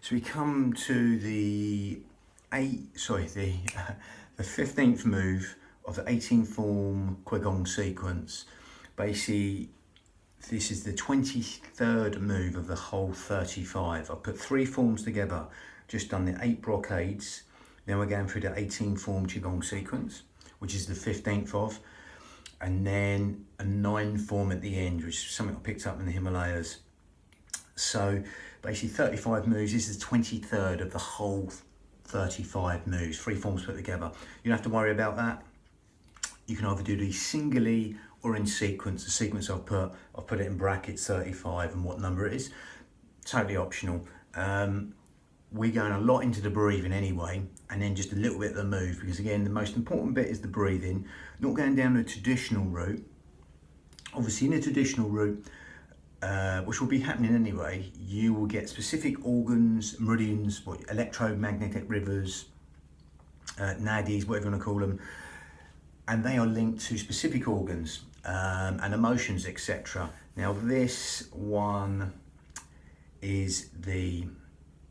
So we come to the the 15th move of the 18 form qigong sequence. Basically, this is the 23rd move of the whole 35. I've put 3 forms together, just done the 8 brocades. Then we're going through the 18 form qigong sequence, which is the 15th of, and then a 9 form at the end, which is something I picked up in the Himalayas. So basically 35 moves. This is the 23rd of the whole 35 moves, 3 forms put together. You don't have to worry about that. You can either do these singly or in sequence. The sequence I've put it in brackets 35 and what number it is. Totally optional. We're going a lot into the breathing anyway, and then just a little bit of the move, because again, the most important bit is the breathing. Not going down the traditional route. Obviously in the traditional route, which will be happening anyway, you will get specific organs, meridians, electromagnetic rivers, nadis, whatever you want to call them, and they are linked to specific organs and emotions, etc. Now this one is the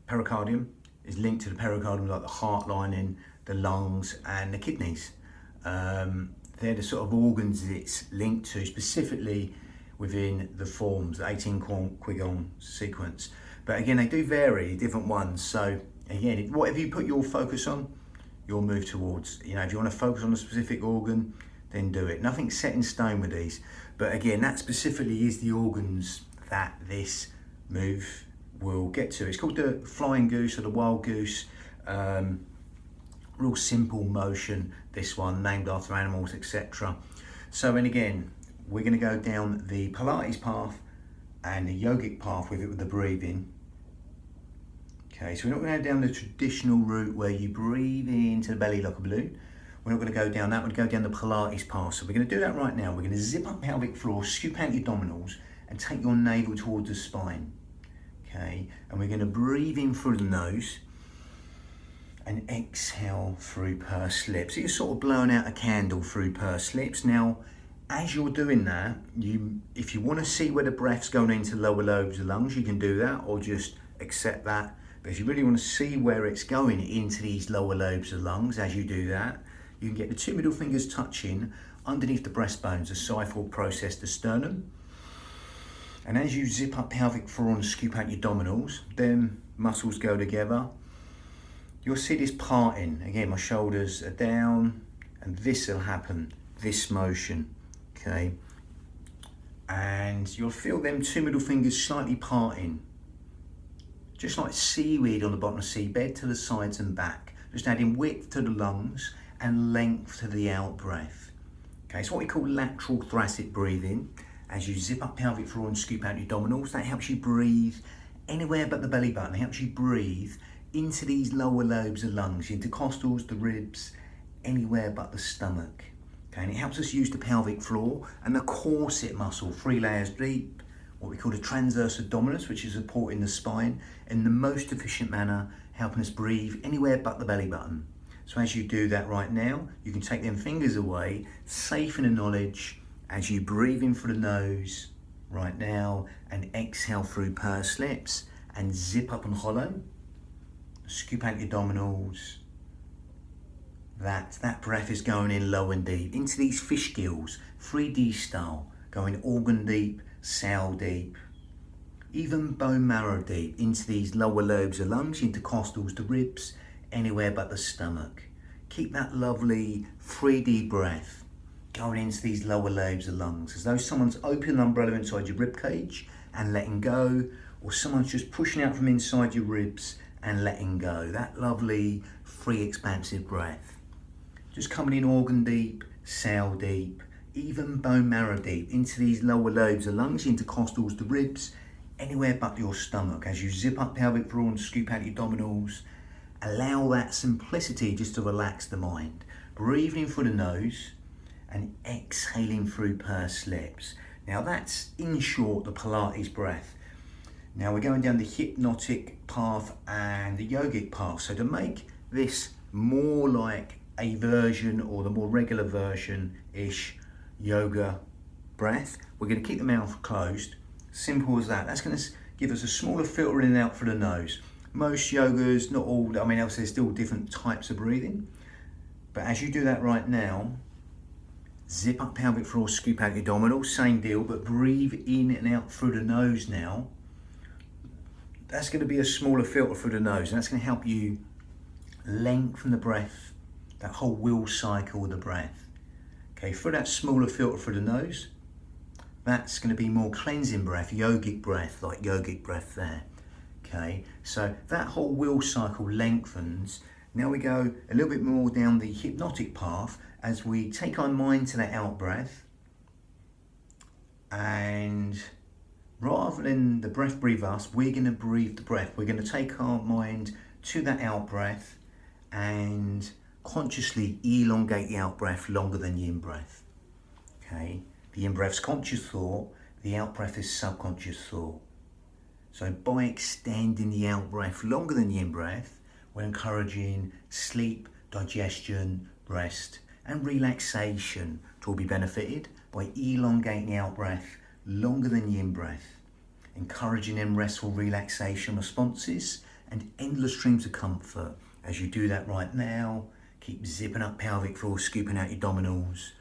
pericardium, is linked to the pericardium, like the heart lining, the lungs and the kidneys. They're the sort of organs it's linked to specifically within the forms, the 18 qigong sequence. But again, they do vary, different ones. So again, whatever you put your focus on, you'll move towards. You know, if you want to focus on a specific organ, then do it. Nothing's set in stone with these. But again, that specifically is the organs that this move will get to. It's called the flying goose or the wild goose. Real simple motion, this one, named after animals, etc. So, and again, we're going to go down the Pilates path and the yogic path with it, with the breathing. Okay, so we're not going to go down the traditional route where you breathe into the belly like a balloon. We're not going to go down that, we're going to go down the Pilates path. So we're going to do that right now. We're going to zip up pelvic floor, scoop out your abdominals and take your navel towards the spine. Okay, and we're going to breathe in through the nose and exhale through pursed lips. So you're sort of blowing out a candle through pursed lips. Now, as you're doing that, if you want to see where the breath's going into lower lobes of the lungs, you can do that, or just accept that. But if you really want to see where it's going into these lower lobes of the lungs, as you do that, you can get the 2 middle fingers touching underneath the breastbones, the xiphoid process, the sternum. And as you zip up pelvic floor and scoop out your abdominals, then muscles go together. You'll see this parting. Again, my shoulders are down, and this will happen, this motion. Okay, and you'll feel them 2 middle fingers slightly parting, just like seaweed on the bottom of the seabed, to the sides and back, just adding width to the lungs and length to the out breath. Okay, it's what we call lateral thoracic breathing. As you zip up pelvic floor and scoop out your abdominals, that helps you breathe anywhere but the belly button. It helps you breathe into these lower lobes of lungs, your intercostals, the ribs, anywhere but the stomach. Okay, and it helps us use the pelvic floor and the corset muscle, 3 layers deep, what we call the transverse abdominis, which is supporting the spine in the most efficient manner, helping us breathe anywhere but the belly button. So as you do that right now, you can take them fingers away, safe in the knowledge, as you breathe in through the nose right now and exhale through pursed lips and zip up and hollow, scoop out your abdominals. That breath is going in low and deep into these fish gills, 3D style, going organ deep, cell deep, even bone marrow deep into these lower lobes of lungs, intercostals, the ribs, anywhere but the stomach. Keep that lovely 3D breath going into these lower lobes of lungs, as though someone's opening an umbrella inside your rib cage and letting go, or someone's just pushing out from inside your ribs and letting go. That lovely, free, expansive breath. Just coming in organ deep, cell deep, even bone marrow deep into these lower lobes of lungs, intercostals, the ribs, anywhere but your stomach. As you zip up pelvic floor and scoop out your abdominals, allow that simplicity just to relax the mind. Breathing in through the nose and exhaling through pursed lips. Now that's, in short, the Pilates breath. Now we're going down the hypnotic path and the yogic path. So to make this more like a version, or the more regular version-ish yoga breath, we're going to keep the mouth closed. Simple as that. That's going to give us a smaller filter in and out for the nose. most yogas, not all, I mean obviously there's still different types of breathing, but as you do that right now, zip up pelvic floor, scoop out your abdominals, same deal, but breathe in and out through the nose now. That's going to be a smaller filter through the nose, and that's going to help you lengthen the breath, that whole will cycle of the breath. Okay, through that smaller filter through the nose, that's going to be more cleansing breath, yogic breath, like yogic breath there. Okay, so that whole will cycle lengthens. Now we go a little bit more down the hypnotic path as we take our mind to that out breath, and rather than the breath breathe us, we're going to breathe the breath. We're going to take our mind to that out breath and consciously elongate the out breath longer than the in breath. Okay, the in breath's conscious thought, the out breath is subconscious thought. So by extending the out breath longer than the in breath, we're encouraging sleep, digestion, rest and relaxation to all be benefited by elongating the out breath longer than the in breath, encouraging them restful relaxation responses and endless streams of comfort. As you do that right now, keep zipping up pelvic floor, scooping out your abdominals,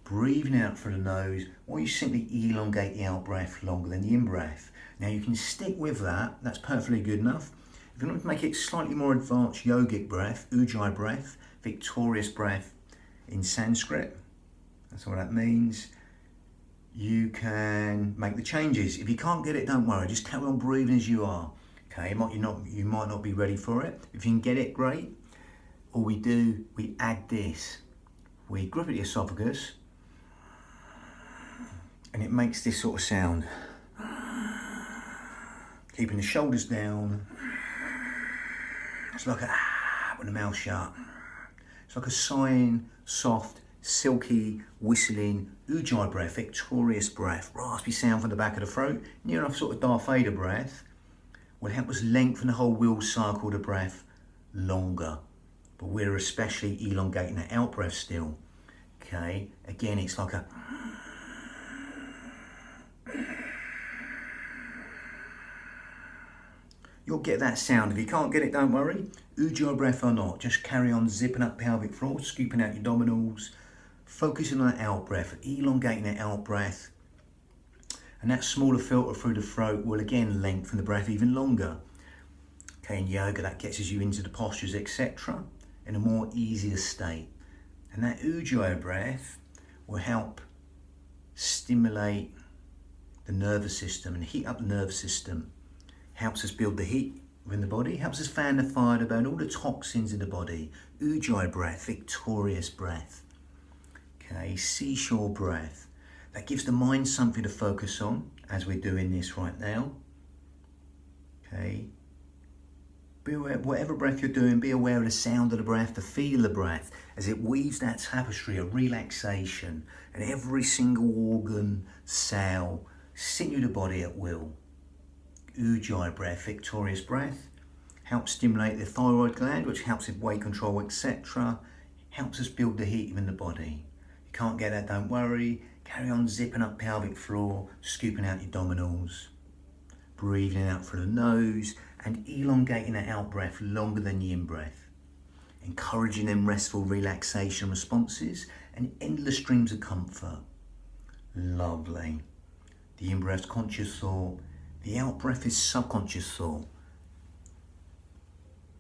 breathing out through the nose, or you simply elongate the out breath longer than the in breath. Now you can stick with that, that's perfectly good enough. If you want to make it slightly more advanced yogic breath, ujjayi breath, victorious breath in Sanskrit, that's what that means, you can make the changes. If you can't get it, don't worry, just carry on breathing as you are. Okay, you might not be ready for it. If you can get it, great. All we do, we add this. We grip at the esophagus, and it makes this sort of sound. Keeping the shoulders down. It's like a with the mouth shut. It's like a sighing, soft, silky, whistling, ujjayi breath, victorious breath, raspy sound from the back of the throat, near enough sort of Darth Vader breath, will help us lengthen the whole will cycle of the breath longer. But we're especially elongating the out breath still. Okay, again, it's like a you'll get that sound. If you can't get it, don't worry. Ujjayi breath or not, just carry on zipping up pelvic floor, scooping out your abdominals, focusing on that out breath, elongating that out breath. And that smaller filter through the throat will again lengthen the breath even longer. Okay, in yoga, that gets you into the postures, etc., in a more easier state. And that ujjayi breath will help stimulate the nervous system and heat up the nervous system. Helps us build the heat within the body, helps us fan the fire to burn all the toxins in the body. Ujjayi breath, victorious breath. Okay, seashore breath. That gives the mind something to focus on as we're doing this right now. Okay. Be aware, whatever breath you're doing, be aware of the sound of the breath, the feel of the breath, as it weaves that tapestry of relaxation and every single organ, cell, sinew the body at will. Ujjayi breath, victorious breath, helps stimulate the thyroid gland, which helps with weight control, etc. Helps us build the heat within the body. You can't get that, don't worry. Carry on zipping up pelvic floor, scooping out your abdominals, breathing out through the nose and elongating that out breath longer than the in breath. Encouraging them restful relaxation responses and endless streams of comfort. Lovely. The in breath's conscious thought. The out breath is subconscious thought.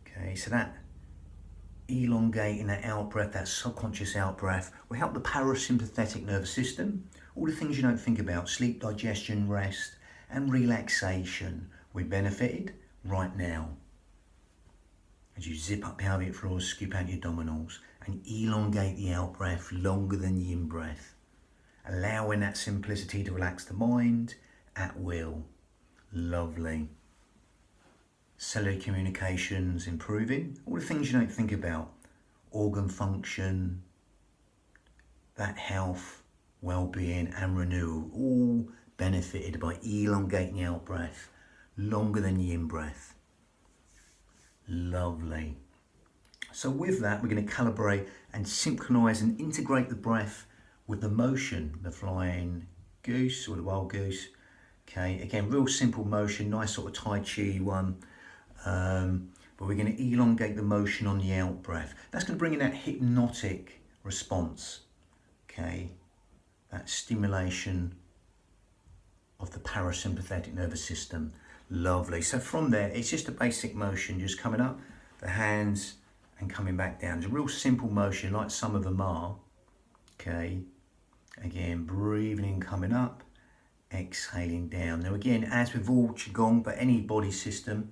Okay, so that elongating that out breath, that subconscious out breath, will help the parasympathetic nervous system, all the things you don't think about, sleep, digestion, rest, and relaxation. We're benefited right now. As you zip up pelvic floors, scoop out your abdominals, and elongate the out breath longer than the in breath, allowing that simplicity to relax the mind at will. Lovely. Cellular communications improving, all the things you don't think about, organ function, that health, well-being and renewal, all benefited by elongating the out breath longer than the in breath. Lovely. So with that, we're going to calibrate and synchronize and integrate the breath with the motion, the flying goose or the wild goose. Okay, again, real simple motion, nice sort of Tai Chi one. But we're going to elongate the motion on the out breath. That's going to bring in that hypnotic response, okay? That stimulation of the parasympathetic nervous system. Lovely. So from there, it's just a basic motion, just coming up, the hands, and coming back down. It's a real simple motion, like some of them are, okay? Again, breathing in, coming up, exhaling down. Now again, as with all qigong, but any body system,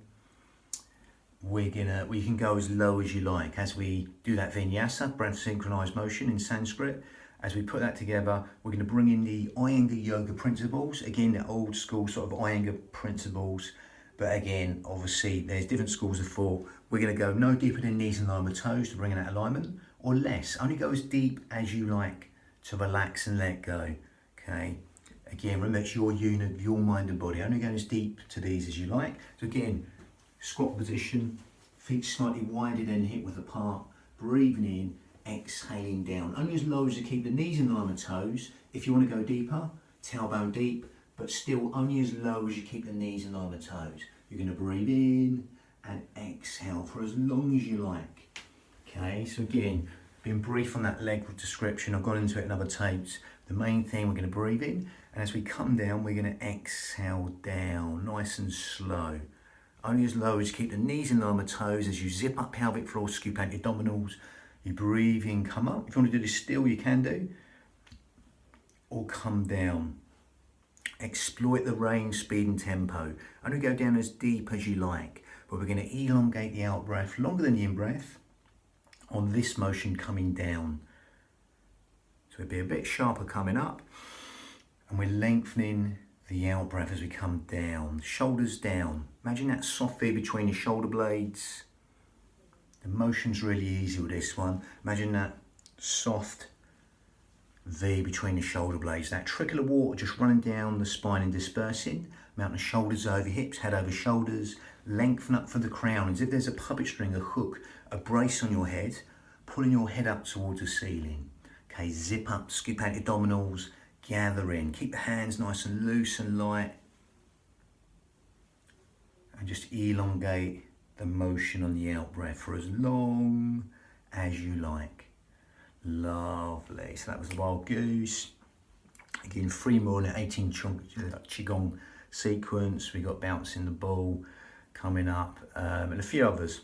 we can go as low as you like. As we do that vinyasa, breath synchronized motion in Sanskrit, as we put that together, we're going to bring in the Iyengar yoga principles. Again, the old school sort of Iyengar principles. But again, obviously, there's different schools of thought. We're going to go no deeper than knees in line with toes to bring in that alignment, or less. Only go as deep as you like to relax and let go. Okay. Again, remember, it's your unit, your mind and body. Only go as deep to these as you like. So again, squat position, feet slightly wider than hip width apart, breathing in, exhaling down. Only as low as you keep the knees in line with toes. If you want to go deeper, tailbone deep, but still only as low as you keep the knees in line with toes. You're going to breathe in and exhale for as long as you like. Okay, so again, being brief on that leg description, I've gone into it in other tapes. The main thing, we're going to breathe in, and as we come down, we're going to exhale down, nice and slow. Only as low as you keep the knees in line with toes. As you zip up pelvic floor, scoop out your abdominals. You breathe in, come up. If you want to do this still, you can do. Or come down. Exploit the range, speed and tempo. Only go down as deep as you like. But we're going to elongate the out breath longer than the in breath on this motion coming down. So it'll be a bit sharper coming up. And we're lengthening the out breath as we come down. Shoulders down. Imagine that soft V between your shoulder blades. The motion's really easy with this one. Imagine that soft V between the shoulder blades. That trickle of water just running down the spine and dispersing. Mounting the shoulders over hips, head over shoulders. Lengthen up for the crown. As if there's a puppet string, a hook, a brace on your head. Pulling your head up towards the ceiling. Okay, zip up, scoop out your abdominals. Gather in. Keep the hands nice and loose and light. And just elongate the motion on the out breath for as long as you like. Lovely. So that was the wild goose. Again, 3 more in an 18 qigong sequence. We got bouncing the ball coming up, and a few others.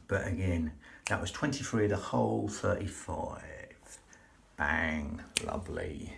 But again, that was 23 of the whole 35. Bang. Lovely.